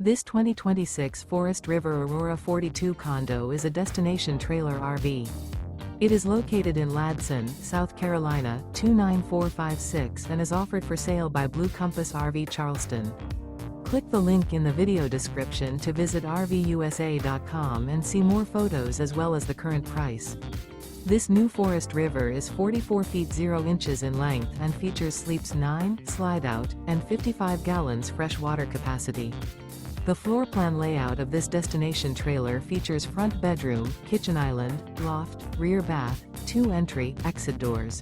This 2026 Forest River Aurora 42 condo is a destination trailer RV. It is located in Ladson, South Carolina, 29456 and is offered for sale by Blue Compass RV Charleston. Click the link in the video description to visit RVUSA.com and see more photos as well as the current price. This new Forest River is 44 feet 0 inches in length and features sleeps 9, slide-out, and 55 gallons fresh water capacity. The floor plan layout of this destination trailer features front bedroom, kitchen island, loft, rear bath, 2 entry, exit doors.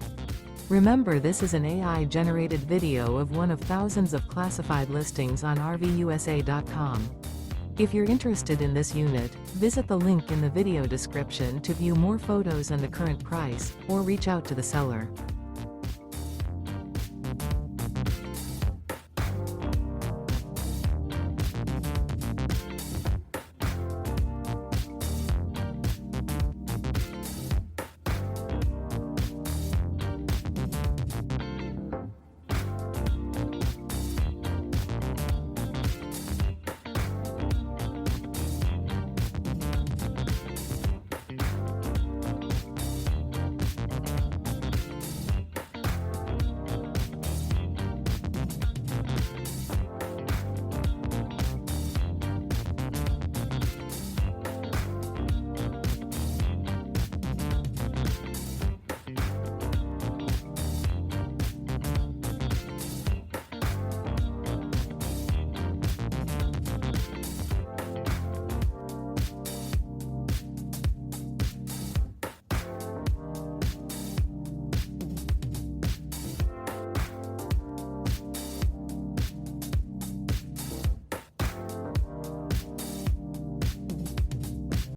Remember, this is an AI-generated video of one of thousands of classified listings on RVUSA.com. If you're interested in this unit, visit the link in the video description to view more photos and the current price, or reach out to the seller.